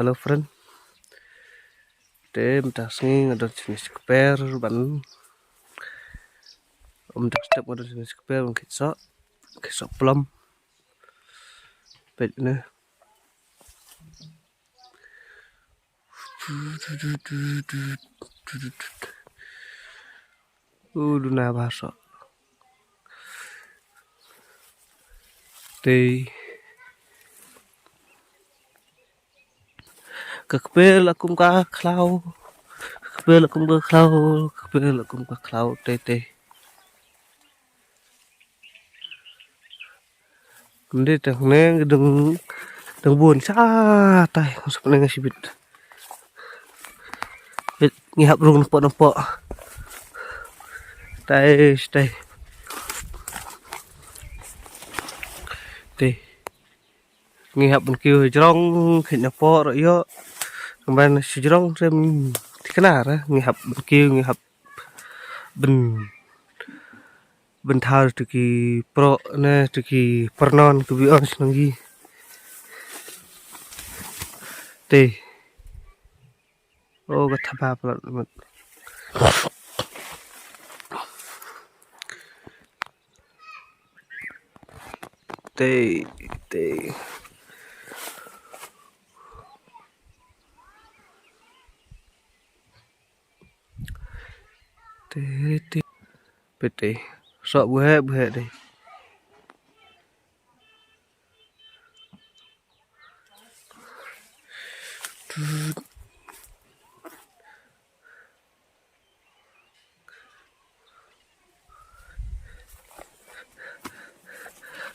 Halo friend, dem tas nging ada jenis keper ban das step ada jenis keper kisok plum bet ne duna bahasa tei kekpel akum ka klau kekpel akum ka klau kekpel akum ka klau tei Kemudian tang neng deng buồn xa tai masuk neng sibit bet ngihap rung nampak tai ngihap ben kieu jrong khit nampak ro yo kemban si jrong rem dikenar ngihap ben kieu ngihap ben thar tiki pro ne tiki pernon ku bi on sengi te oh gathaba pala te pete sok buhe deh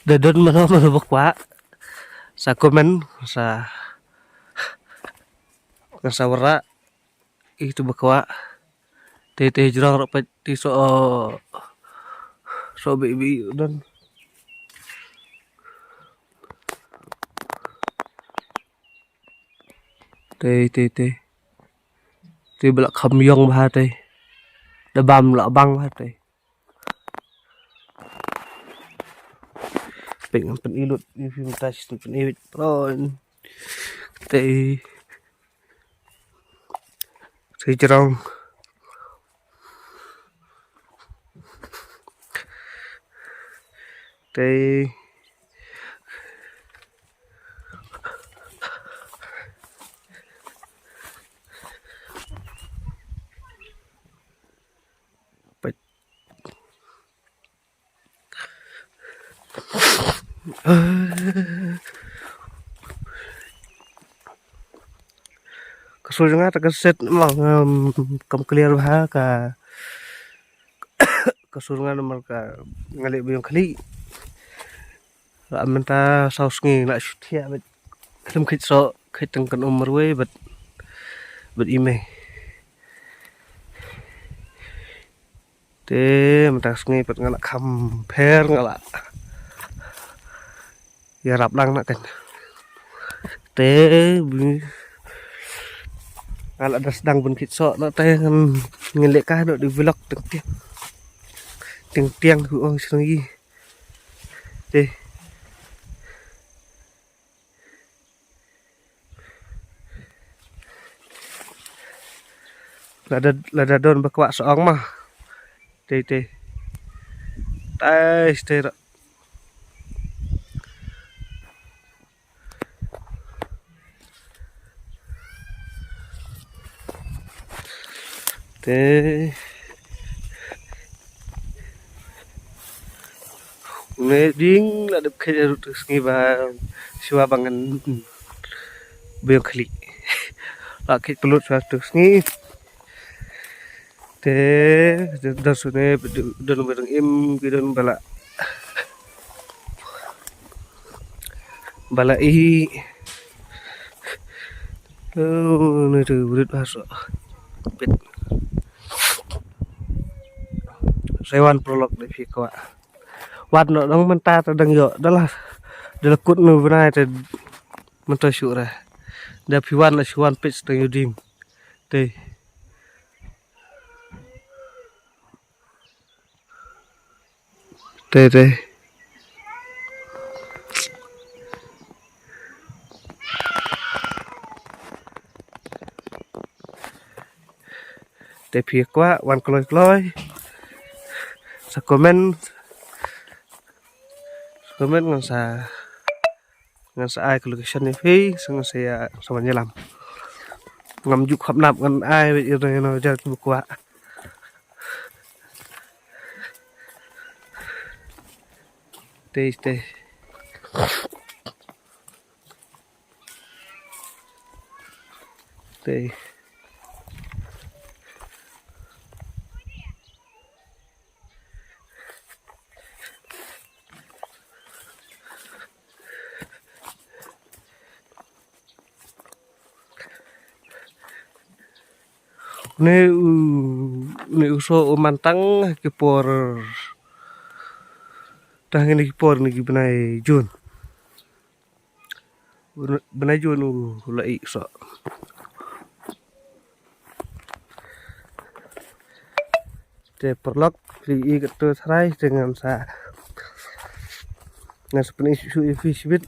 dadon mana bakwa sa komen sa wara itu bakwa te jrong ro peti so baby dan te belak khamyong ba te dabam la bang ba te pen ilut film touch pen ilut pron te jrong te kasulungan terkeset emang kam clear bah ka kasulungan mereka ngalik biong kali la menta saus ngi la shutia bet kem khit so khit teng kan umur we bet ime te menta ngi bet ngala kham pher ngala ya rap lang nak kan te ngala das dang ben khit so na te ngilek ka no di vlog tiang ku ong sengi te lada don bakwa soong mah te ne ding la de khe rut ngi ba siwa bangan biong kali la khit pelut sa tu ngi te dasune don bereng im gidon bala i ne tu burit baso pet sewan prolog de fi kwa wat no dong menta ta dang yo dalah kut nu benai te menta syura da piwan la syuan pitch tang yudim te te phi kwa wan kloi sa comment ngan sa ai location ni phi sang saya sama nyelam ngam juk khap nap ngan ai be no ja kwa te ne uso mantang ke por tang ni por ni benai jun lai so te perlok li ke tu thrai dengan sa ngan sepenuh isu fish bit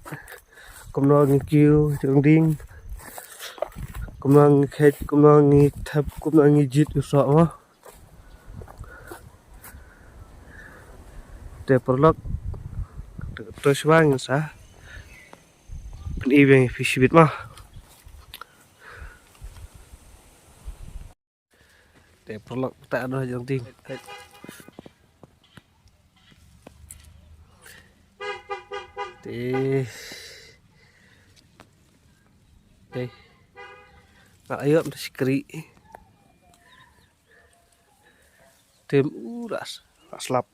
komno ngikiu jeung ding komno ngikhet komno ngithap komno ngijit uso mah te perlok tu swang sa pen ibeng fish bit mah te perlok tak ada jeung ding te nak ayo meskri tim uras slap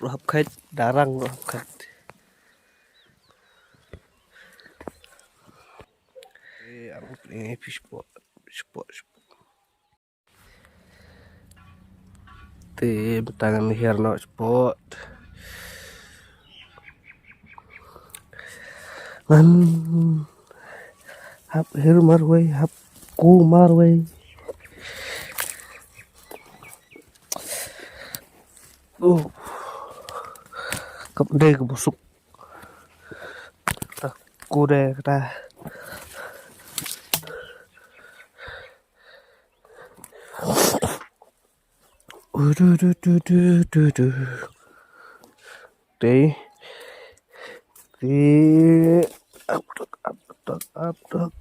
lo hấp khách darang lo hấp khách aku ini fish spot te tangan herno spot ngan hap her marway hap ku marway cặp đây của sục cô đây ta đấy thì ấp được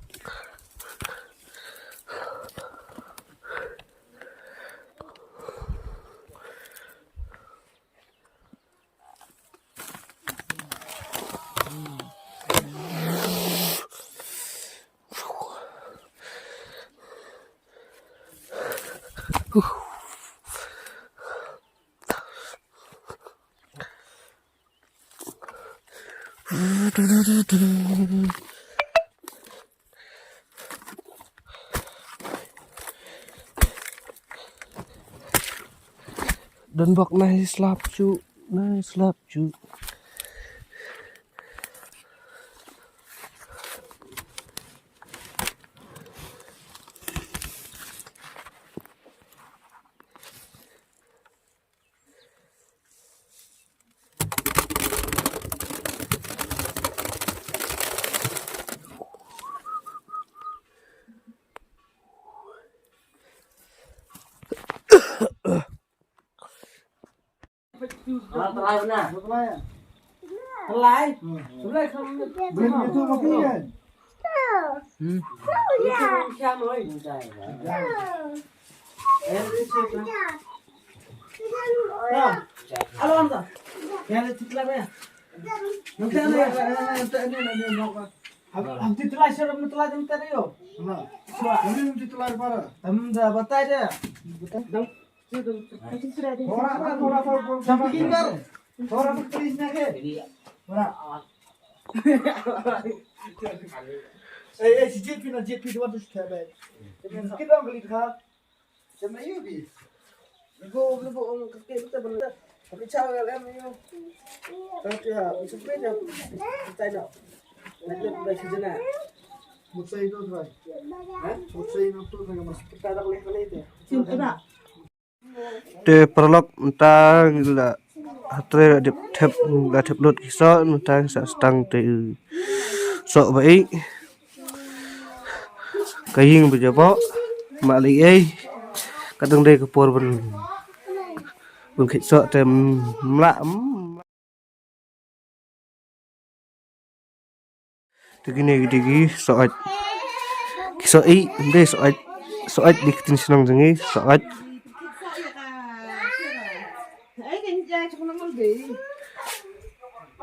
dan bok nice slap cu Telai không bên YouTube mà kia. Xem rồi. Em đi xem. Alo anh ta. Yang itu telai ya. Nanti ini nak. Am telai sih, am telai jam tadi yo. Nah. Ini telai para. Am dah batai dia. Betul. Thora sampai kingar. Thora betul ni ke? Thora. Si JP na JP tu ada sudah baik. Kita beli dah. Macam ni bi. Go om kakek kita benar. Tapi cara lem ni. Tapi ya, sampai dah. Kita dah. Nanti dah sejenak. Mutsai tu tu. Mutsai tu tu mas. Kita dah boleh itu. Siapa dah? te perlok ta la hatre dip thep ga thep lot kiso ta sa stang te so vậy kaying berjabo mali kadang deh kepor ben khit tem mla tegini digi soat kisoi deh soat dikitin senang jengi soat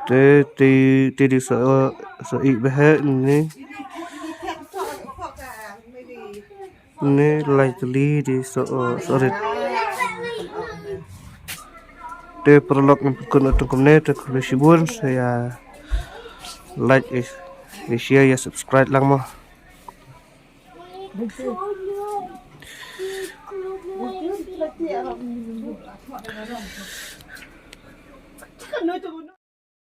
te di i behe ini likely di sorry te prolog kun untuk komne te kulisibun saya like share ya subscribe lang mo Kan